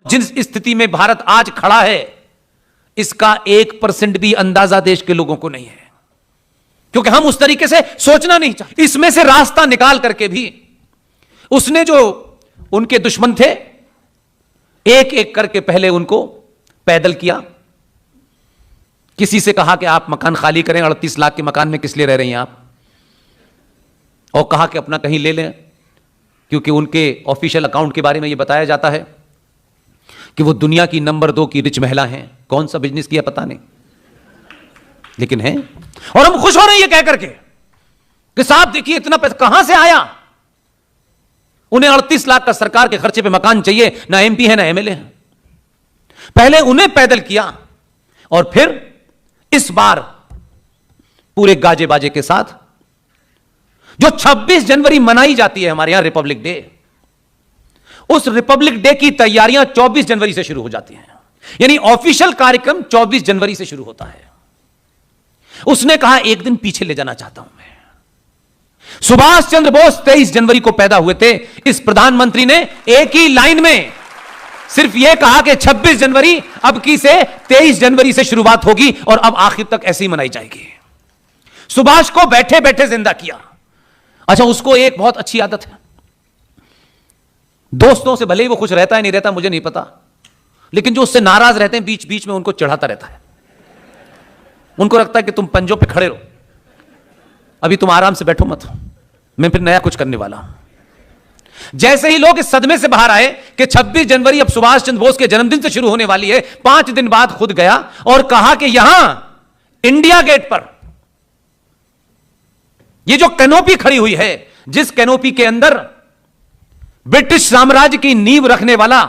जिस स्थिति में भारत आज खड़ा है, इसका 1% भी अंदाजा देश के लोगों को नहीं है, क्योंकि हम उस तरीके से सोचना नहीं चाहते। इसमें से रास्ता निकाल करके भी उसने जो उनके दुश्मन थे, एक एक करके पहले उनको पैदल किया। किसी से कहा कि आप मकान खाली करें, 38 लाख के मकान में किस लिए रह रही हैं आप, और कहा कि अपना कहीं ले लें, क्योंकि उनके ऑफिशियल अकाउंट के बारे में यह बताया जाता है कि वो दुनिया की नंबर 2 की रिच महिला हैं। कौन सा बिजनेस किया पता नहीं, लेकिन है। और हम खुश हो रहे हैं ये कह करके कि साहब देखिए इतना पैसा कहां से आया। उन्हें 38 लाख का सरकार के खर्चे पे मकान चाहिए, ना एमपी है ना एमएलए है। पहले उन्हें पैदल किया और फिर इस बार पूरे गाजे बाजे के साथ जो 26 जनवरी मनाई जाती है हमारे यहां रिपब्लिक डे, उस रिपब्लिक डे की तैयारियां 24 जनवरी से शुरू हो जाती हैं। यानी ऑफिशियल कार्यक्रम 24 जनवरी से शुरू होता है। उसने कहा एक दिन पीछे ले जाना चाहता हूं मैं। सुभाष चंद्र बोस 23 जनवरी को पैदा हुए थे। इस प्रधानमंत्री ने एक ही लाइन में सिर्फ यह कहा कि 26 जनवरी अब की से 23 जनवरी से शुरुआत होगी और अब आखिर तक ऐसे ही मनाई जाएगी। सुभाष को बैठे बैठे जिंदा किया। अच्छा, उसको एक बहुत अच्छी आदत है, दोस्तों से भले ही वो खुश रहता है नहीं रहता मुझे नहीं पता, लेकिन जो उससे नाराज रहते हैं बीच बीच में उनको चढ़ाता रहता है। उनको लगता है कि तुम पंजों पे खड़े रहो, अभी तुम आराम से बैठो मत, मैं फिर नया कुछ करने वाला हूं। जैसे ही लोग इस सदमे से बाहर आए कि 26 जनवरी अब सुभाष चंद्र बोस के जन्मदिन से शुरू होने वाली है, 5 दिन बाद खुद गया और कहा कि यहां इंडिया गेट पर ये जो कैनोपी खड़ी हुई है, जिस कैनोपी के अंदर ब्रिटिश साम्राज्य की नींव रखने वाला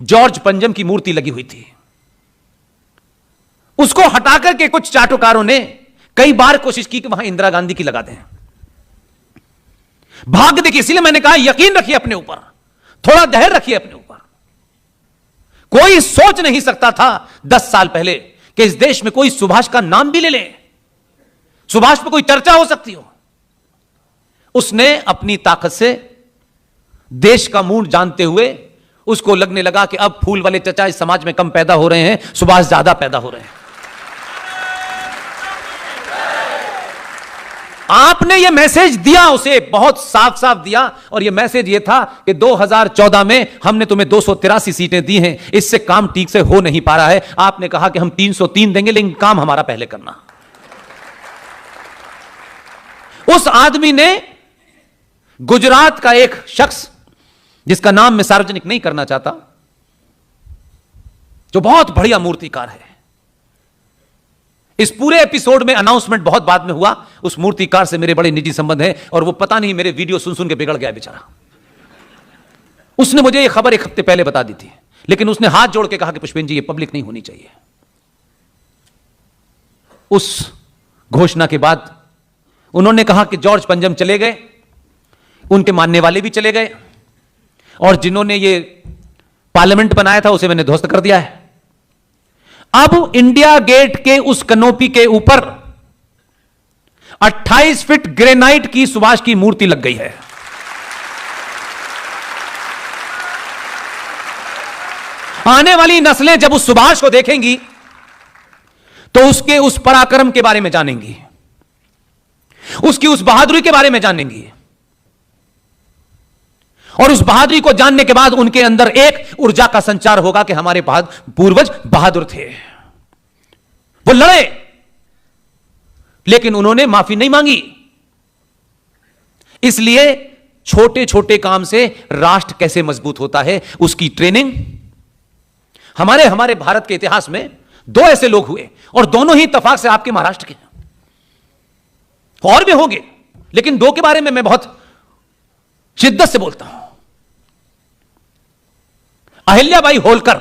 जॉर्ज पंजम की मूर्ति लगी हुई थी, उसको हटाकर के कुछ चाटुकारों ने कई बार कोशिश की कि वहां इंदिरा गांधी की लगा दें। भाग्य देखिए, इसलिए मैंने कहा यकीन रखिए अपने ऊपर, थोड़ा धैर्य रखिए अपने ऊपर। कोई सोच नहीं सकता था 10 साल पहले कि इस देश में कोई सुभाष का नाम भी ले ले, सुभाष पर कोई चर्चा हो सकती हो। उसने अपनी ताकत से देश का मूड जानते हुए उसको लगने लगा कि अब फूल वाले चचा इस समाज में कम पैदा हो रहे हैं, सुभाष ज्यादा पैदा हो रहे हैं। आपने यह मैसेज दिया, उसे बहुत साफ साफ दिया, और यह मैसेज यह था कि 2014 में हमने तुम्हें 283 सीटें दी हैं, इससे काम ठीक से हो नहीं पा रहा है। आपने कहा कि हम 303 देंगे, लेकिन काम हमारा पहले करना। उस आदमी ने गुजरात का एक शख्स, जिसका नाम मैं सार्वजनिक नहीं करना चाहता, जो बहुत बढ़िया मूर्तिकार है, इस पूरे एपिसोड में अनाउंसमेंट बहुत बाद में हुआ, उस मूर्तिकार से मेरे बड़े निजी संबंध हैं और वो पता नहीं मेरे वीडियो सुन सुन के बिगड़ गया बेचारा। उसने मुझे ये खबर 1 हफ्ते पहले बता दी थी, लेकिन उसने हाथ जोड़ के कहा कि पुष्पेंद्र जी ये पब्लिक नहीं होनी चाहिए। उस घोषणा के बाद उन्होंने कहा कि जॉर्ज पंजम चले गए, उनके मानने वाले भी चले गए, और जिन्होंने ये पार्लियामेंट बनाया था उसे मैंने ध्वस्त कर दिया है। अब इंडिया गेट के उस कनोपी के ऊपर 28 फीट ग्रेनाइट की सुभाष की मूर्ति लग गई है। आने वाली नस्लें जब उस सुभाष को देखेंगी तो उसके उस पराक्रम के बारे में जानेंगी, उसकी उस बहादुरी के बारे में जानेंगी, और उस बहादुरी को जानने के बाद उनके अंदर एक ऊर्जा का संचार होगा कि हमारे पूर्वज बहादुर थे, वो लड़े, लेकिन उन्होंने माफी नहीं मांगी। इसलिए छोटे छोटे काम से राष्ट्र कैसे मजबूत होता है, उसकी ट्रेनिंग हमारे भारत के इतिहास में 2 ऐसे लोग हुए, और दोनों ही इत्तेफाक से आपके महाराष्ट्र के हैं, और भी होंगे, लेकिन 2 के बारे में मैं बहुत शिद्दत से बोलता हूं। अहिल्याबाई होलकर,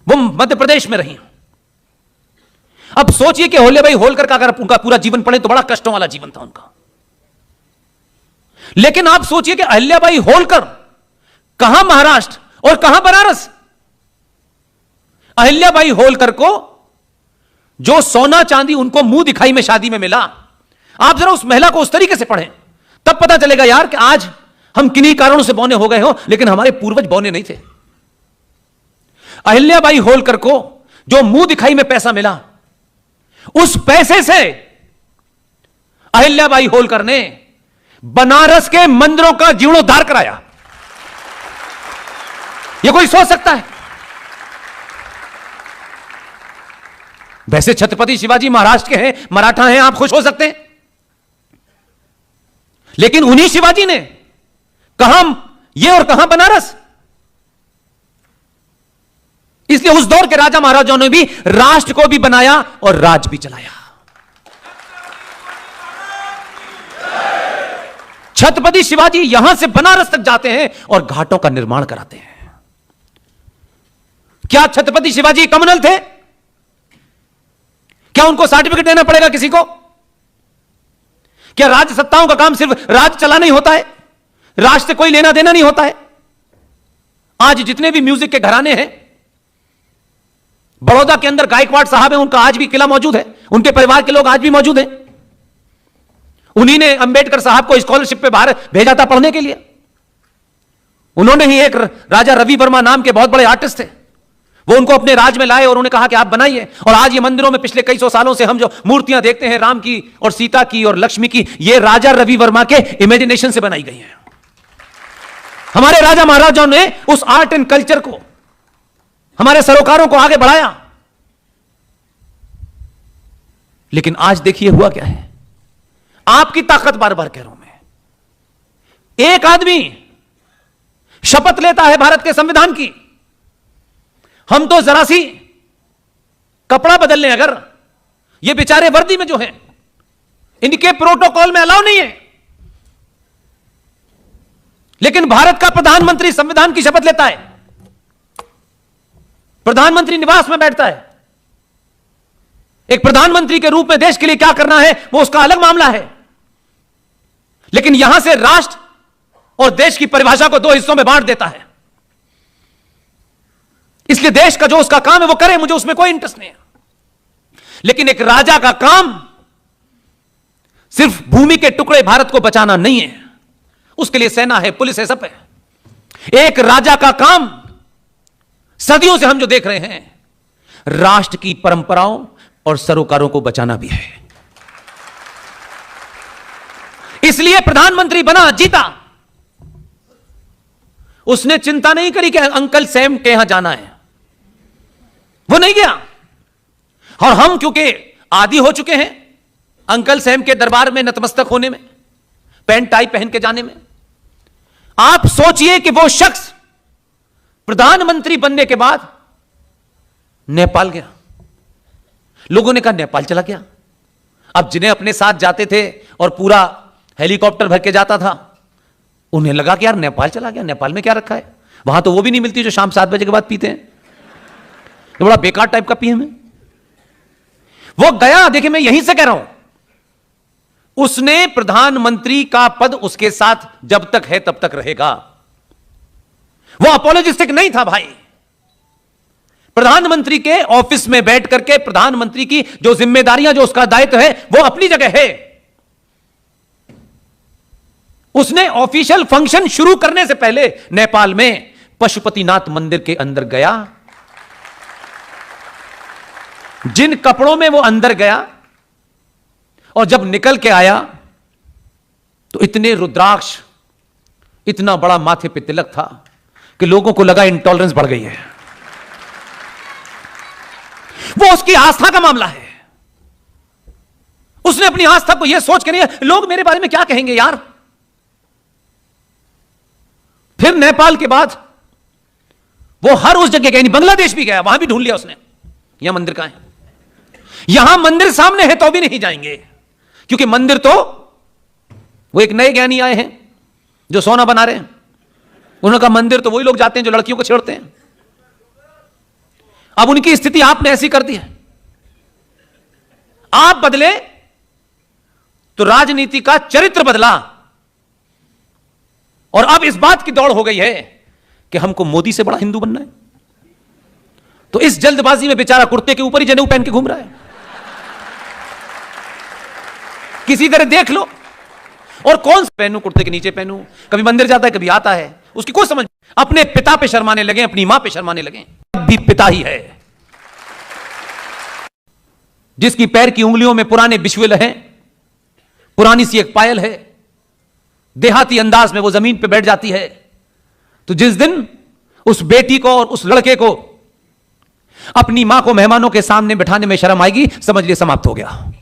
वो मध्य प्रदेश में रही। अब सोचिए कि अहिल्याबाई होलकर का अगर उनका पूरा जीवन पढ़े तो बड़ा कष्टों वाला जीवन था उनका, लेकिन आप सोचिए कि अहिल्याबाई होलकर कहां महाराष्ट्र और कहां बनारस। अहिल्याबाई होलकर को जो सोना चांदी उनको मुंह दिखाई में शादी में मिला, आप जरा उस महिला को उस तरीके से पढ़ें, तब पता चलेगा यार कि आज हम किन्हीं कारणों से बौने हो गए हो, लेकिन हमारे पूर्वज बौने नहीं थे। अहिल्याबाई होलकर को जो मुंह दिखाई में पैसा मिला, उस पैसे से अहिल्याबाई होलकर ने बनारस के मंदिरों का जीर्णोद्धार कराया। यह कोई सोच सकता है? वैसे छत्रपति शिवाजी महाराष्ट्र के हैं, मराठा हैं, आप खुश हो सकते हैं, लेकिन उन्हीं शिवाजी ने कहां ये और कहां बनारस। इसलिए उस दौर के राजा महाराजाओं ने भी राष्ट्र को भी बनाया और राज भी चलाया। छत्रपति शिवाजी यहां से बनारस तक जाते हैं और घाटों का निर्माण कराते हैं। क्या छत्रपति शिवाजी कम्युनल थे? क्या उनको सर्टिफिकेट देना पड़ेगा किसी को? क्या राज्य सत्ताओं का काम सिर्फ राज चलाना ही होता है? राष्ट्र से कोई लेना देना नहीं होता है? आज जितने भी म्यूजिक के घराने हैं, बड़ौदा के अंदर गायकवाड़ साहब हैं, उनका आज भी किला मौजूद है, उनके परिवार के लोग आज भी मौजूद हैं। उन्हीं ने अंबेडकर साहब को स्कॉलरशिप पे बाहर भेजा था पढ़ने के लिए। उन्होंने ही एक राजा रवि वर्मा नाम के बहुत बड़े आर्टिस्ट थे, वो उनको अपने राज में लाए और उन्होंने कहा कि आप बनाइए। और आज ये मंदिरों में पिछले कई सौ सालों से हम जो मूर्तियां देखते हैं, राम की और सीता की और लक्ष्मी की, ये राजा रवि वर्मा के इमेजिनेशन से बनाई गई हैं। हमारे राजा महाराजाओं ने उस आर्ट एंड कल्चर को, हमारे सरोकारों को आगे बढ़ाया। लेकिन आज देखिए हुआ क्या है। आपकी ताकत, बार बार कह रहा हूं मैं, एक आदमी शपथ लेता है भारत के संविधान की, हम तो जरा सी कपड़ा बदल लें अगर, ये बेचारे वर्दी में जो हैं, इनके प्रोटोकॉल में अलाउ नहीं है, लेकिन भारत का प्रधानमंत्री संविधान की शपथ लेता है, प्रधानमंत्री निवास में बैठता है। एक प्रधानमंत्री के रूप में देश के लिए क्या करना है वो उसका अलग मामला है, लेकिन यहां से राष्ट्र और देश की परिभाषा को दो हिस्सों में बांट देता है। इसलिए देश का जो उसका काम है वो करे, मुझे उसमें कोई इंटरेस्ट नहीं है। लेकिन एक राजा का काम सिर्फ भूमि के टुकड़े भारत को बचाना नहीं है, उसके लिए सेना है, पुलिस है, सब है। एक राजा का काम सदियों से हम जो देख रहे हैं, राष्ट्र की परंपराओं और सरोकारों को बचाना भी है। इसलिए प्रधानमंत्री बना, जीता, उसने चिंता नहीं करी कि अंकल सैम के यहां जाना है, वो नहीं गया। और हम क्योंकि आदी हो चुके हैं अंकल सैम के दरबार में नतमस्तक होने में, पैंट टाई पहन के जाने में, आप सोचिए कि वो शख्स प्रधानमंत्री बनने के बाद नेपाल गया। लोगों ने कहा नेपाल चला गया। अब जिन्हें अपने साथ जाते थे और पूरा हेलीकॉप्टर भर के जाता था, उन्हें लगा कि यार नेपाल चला गया, नेपाल में क्या रखा है, वहां तो वो भी नहीं मिलती जो शाम 7 बजे के बाद पीते हैं, तो बड़ा बेकार टाइप का पीएम है। वो गया, देखिए मैं यहीं से कह रहा हूं, उसने प्रधानमंत्री का पद उसके साथ जब तक है तब तक रहेगा। वो अपोलोजिस्टिक नहीं था भाई। प्रधानमंत्री के ऑफिस में बैठ करके प्रधानमंत्री की जो जिम्मेदारियां, जो उसका दायित्व है, वो अपनी जगह है। उसने ऑफिशियल फंक्शन शुरू करने से पहले नेपाल में पशुपतिनाथ मंदिर के अंदर गया। जिन कपड़ों में वो अंदर गया और जब निकल के आया तो इतने रुद्राक्ष, इतना बड़ा माथे पे तिलक था कि लोगों को लगा इंटॉलरेंस बढ़ गई है। वो उसकी आस्था का मामला है। उसने अपनी आस्था को यह सोच के नहीं, लोग मेरे बारे में क्या कहेंगे यार। फिर नेपाल के बाद वो हर उस जगह गया, बांग्लादेश भी गया, वहां भी ढूंढ लिया उसने, यहां मंदिर कहां है। यहां मंदिर सामने है तो भी नहीं जाएंगे, क्योंकि मंदिर तो वो एक नए ज्ञानी आए हैं जो सोना बना रहे हैं। उन्होंने कहा मंदिर तो वही लोग जाते हैं जो लड़कियों को छेड़ते हैं। अब उनकी स्थिति आपने ऐसी कर दी है। आप बदले तो राजनीति का चरित्र बदला, और अब इस बात की दौड़ हो गई है कि हमको मोदी से बड़ा हिंदू बनना है। तो इस जल्दबाजी में बेचारा कुर्ते के ऊपर ही जनेऊ पहन के घूम रहा है। किसी तरह देख लो, और कौन सा पहनूं, कुर्ते के नीचे पहनूं, कभी मंदिर जाता है कभी आता है, उसकी कोई समझ। अपने पिता पे शर्माने लगे, अपनी मां पे शर्माने लगे। अब भी पिता ही है जिसकी पैर की उंगलियों में पुराने बिश्विल हैं, पुरानी सी एक पायल है, देहाती अंदाज में वो जमीन पे बैठ जाती है, तो जिस दिन उस बेटी को और उस लड़के को अपनी मां को मेहमानों के सामने बैठाने में शर्म आएगी, समझ लिए समाप्त हो गया।